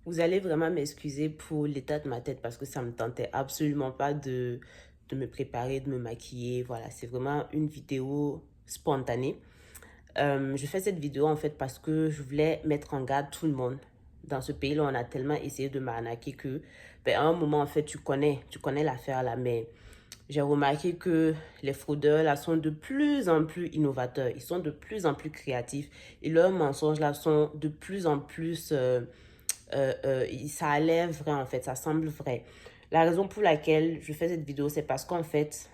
Vous allez vraiment m'excuser pour l'état de ma tête parce que ça me tentait absolument pas de me préparer, de me maquiller. Voilà, c'est vraiment une vidéo spontanée. Je fais cette vidéo en fait parce que je voulais mettre en garde tout le monde. Dans ce pays-là, on a tellement essayé de m'arnaquer que, à un moment, en fait, tu connais l'affaire là, mais j'ai remarqué que les fraudeurs là sont de plus en plus innovateurs, ils sont de plus en plus créatifs et leurs mensonges là sont de plus en plus ça a l'air vrai en fait, ça semble vrai. La raison pour laquelle je fais cette vidéo, c'est parce qu'en fait,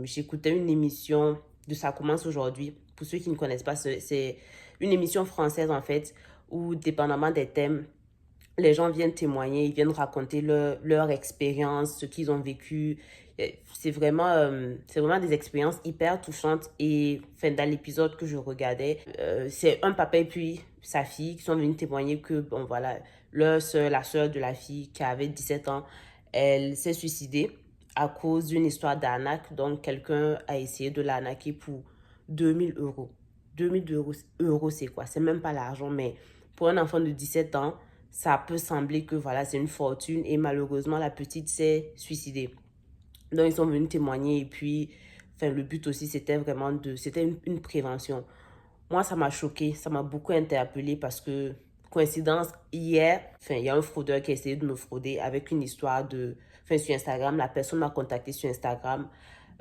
j'écoutais une émission de Ça commence aujourd'hui. Pour ceux qui ne connaissent pas, c'est une émission française en fait, où dépendamment des thèmes, les gens viennent témoigner, ils viennent raconter leur expérience, ce qu'ils ont vécu. C'est vraiment des expériences hyper touchantes. Et enfin, dans l'épisode que je regardais, c'est un papa et puis sa fille qui sont venus témoigner que, bon voilà, leur soeur, la soeur de la fille qui avait 17 ans, elle s'est suicidée à cause d'une histoire d'arnaque. Donc, quelqu'un a essayé de l'arnaquer pour 2000 euros. 2000 euros, c'est quoi? C'est même pas l'argent, mais pour un enfant de 17 ans, ça peut sembler que voilà, c'est une fortune et malheureusement, la petite s'est suicidée. Donc, ils sont venus témoigner et puis, enfin, le but aussi, c'était vraiment c'était une prévention. Moi, ça m'a choqué, ça m'a beaucoup interpellée parce que, coïncidence, hier, enfin, il y a un fraudeur qui a essayé de me frauder avec une histoire enfin, sur Instagram, la personne m'a contacté sur Instagram,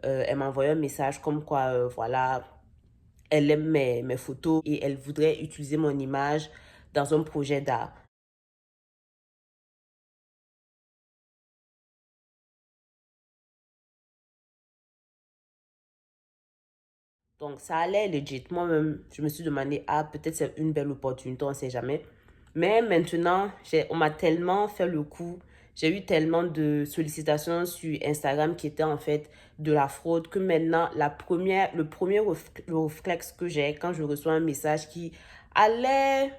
elle m'a envoyé un message comme quoi, voilà, elle aime mes photos et elle voudrait utiliser mon image dans un projet d'art. Donc, ça allait legit. Moi-même, je me suis demandé, ah, peut-être c'est une belle opportunité, on ne sait jamais. Mais maintenant, on m'a tellement fait le coup. J'ai eu tellement de sollicitations sur Instagram qui étaient en fait de la fraude que maintenant, le premier le réflexe que j'ai quand je reçois un message qui allait,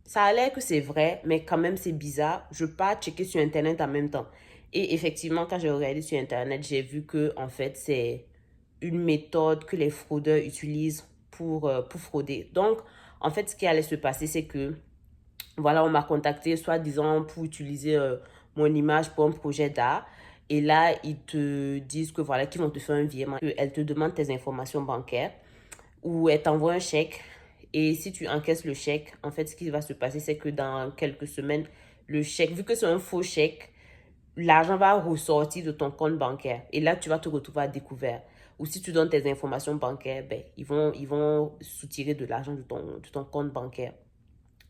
ça allait que c'est vrai, mais quand même c'est bizarre, je pars checker sur Internet en même temps. Et effectivement, quand j'ai regardé sur Internet, j'ai vu que en fait, c'est une méthode que les fraudeurs utilisent pour frauder. Donc, en fait, ce qui allait se passer, c'est que, voilà, on m'a contacté, soi-disant, pour utiliser mon image pour un projet d'art. Et là, ils te disent que, voilà, qu'ils vont te faire un virement. Elles te demandent tes informations bancaires ou elles t'envoient un chèque. Et si tu encaisses le chèque, en fait, ce qui va se passer, c'est que dans quelques semaines, le chèque, vu que c'est un faux chèque, l'argent va ressortir de ton compte bancaire. Et là, tu vas te retrouver à découvert. Ou si tu donnes tes informations bancaires, ben, ils vont soutirer de l'argent de ton compte bancaire.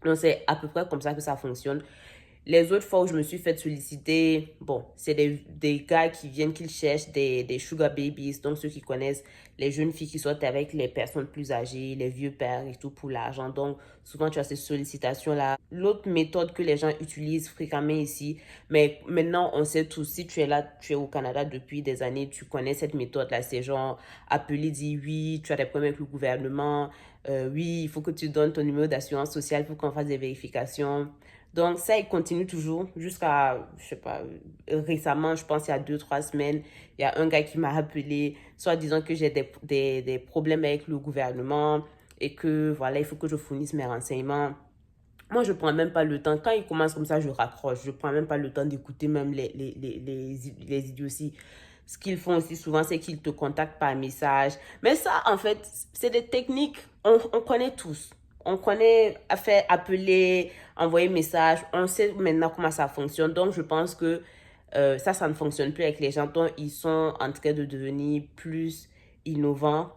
Donc, c'est à peu près comme ça que ça fonctionne. Les autres fois où je me suis fait solliciter, bon, c'est des gars qui viennent, qui cherchent des sugar babies, donc ceux qui connaissent les jeunes filles qui sortent avec les personnes plus âgées, les vieux pères et tout pour l'argent. Donc, souvent, tu as ces sollicitations-là. L'autre méthode que les gens utilisent fréquemment ici, mais maintenant, on sait tous, si tu es là, tu es au Canada depuis des années, tu connais cette méthode-là. C'est genre, appeler, dire oui, tu as des problèmes avec le gouvernement, oui, il faut que tu donnes ton numéro d'assurance sociale pour qu'on fasse des vérifications. Donc, ça, il continue toujours jusqu'à, je sais pas, récemment, je pense il y a 2, 3 semaines, il y a un gars qui m'a appelé, soit disant que j'ai des problèmes avec le gouvernement et que, voilà, il faut que je fournisse mes renseignements. Moi, je prends même pas le temps. Quand il commence comme ça, je raccroche. Je prends même pas le temps d'écouter même les idioties. Ce qu'ils font aussi souvent, c'est qu'ils te contactent par message. Mais ça, en fait, c'est des techniques. On connaît tous. On connaît à faire appeler, envoyer message. On sait maintenant comment ça fonctionne. Donc, je pense que ça ne fonctionne plus avec les gens. Donc, ils sont en train de devenir plus innovants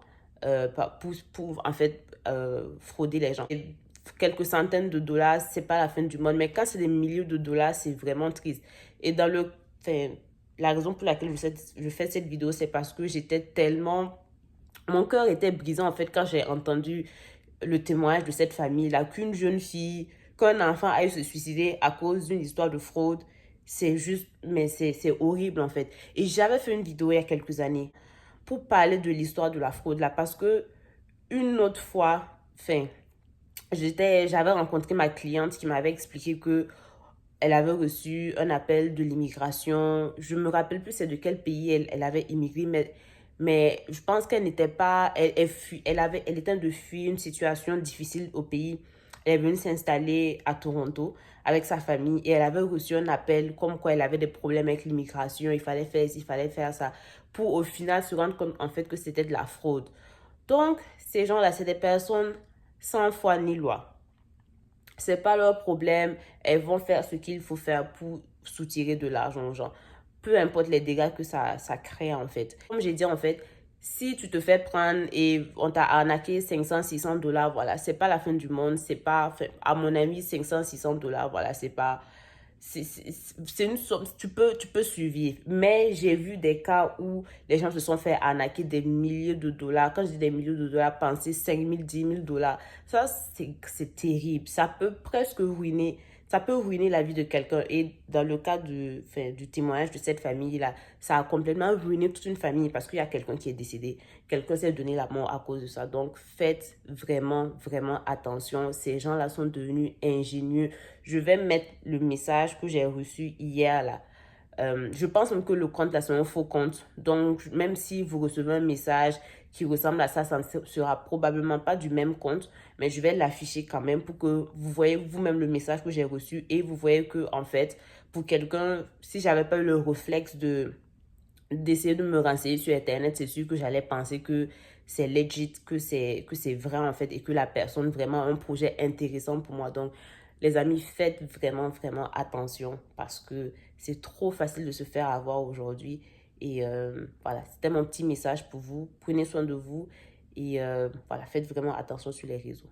pour en fait, frauder les gens. Et quelques centaines de dollars, c'est pas la fin du monde. Mais quand c'est des milliers de dollars, c'est vraiment triste. Et enfin, la raison pour laquelle je fais cette vidéo, c'est parce que j'étais tellement... Mon cœur était brisé en fait quand j'ai entendu le témoignage de cette famille-là, qu'une jeune fille, qu'un enfant aille se suicider à cause d'une histoire de fraude. C'est juste, mais c'est horrible en fait. Et j'avais fait une vidéo il y a quelques années pour parler de l'histoire de la fraude là, parce que une autre fois, enfin, j'avais rencontré ma cliente qui m'avait expliqué que elle avait reçu un appel de l'immigration. Je me rappelle plus c'est de quel pays elle avait immigré, mais je pense qu'elle n'était pas, elle était de fuir une situation difficile au pays. Elle est venue s'installer à Toronto avec sa famille et elle avait reçu un appel comme quoi elle avait des problèmes avec l'immigration, il fallait faire ci, il fallait faire ça, pour au final se rendre compte en fait que c'était de la fraude. Donc, ces gens-là, c'est des personnes sans foi ni loi. C'est pas leur problème, elles vont faire ce qu'il faut faire pour soutirer de l'argent aux gens. Peu importe les dégâts que ça crée en fait. Comme j'ai dit en fait, si tu te fais prendre et on t'a arnaqué 500, 600 dollars, voilà, c'est pas la fin du monde, c'est pas, enfin, à mon avis, 500, 600 dollars, voilà, c'est pas, c'est une somme, tu peux survivre. Mais j'ai vu des cas où les gens se sont fait arnaquer des milliers de dollars. Quand je dis des milliers de dollars, pensez 5 000, 10 000 dollars. Ça, c'est terrible. Ça peut presque ruiner, ça peut ruiner la vie de quelqu'un. Et dans le cas enfin, du témoignage de cette famille-là, ça a complètement ruiné toute une famille parce qu'il y a quelqu'un qui est décédé. Quelqu'un s'est donné la mort à cause de ça. Donc, faites vraiment, vraiment attention. Ces gens-là sont devenus ingénieux. Je vais mettre le message que j'ai reçu hier là. Je pense même que le compte là, c'est un faux compte. Donc, même si vous recevez un message qui ressemble à ça, ça ne sera probablement pas du même compte. Mais je vais l'afficher quand même pour que vous voyez vous-même le message que j'ai reçu et vous voyez que, en fait, pour quelqu'un, si j'avais pas eu le réflexe d'essayer de me renseigner sur Internet, c'est sûr que j'allais penser que c'est legit, que c'est vrai en fait et que la personne vraiment a un projet intéressant pour moi. Donc, les amis, faites vraiment, vraiment attention parce que c'est trop facile de se faire avoir aujourd'hui. Et voilà, c'était mon petit message pour vous. Prenez soin de vous et voilà, faites vraiment attention sur les réseaux.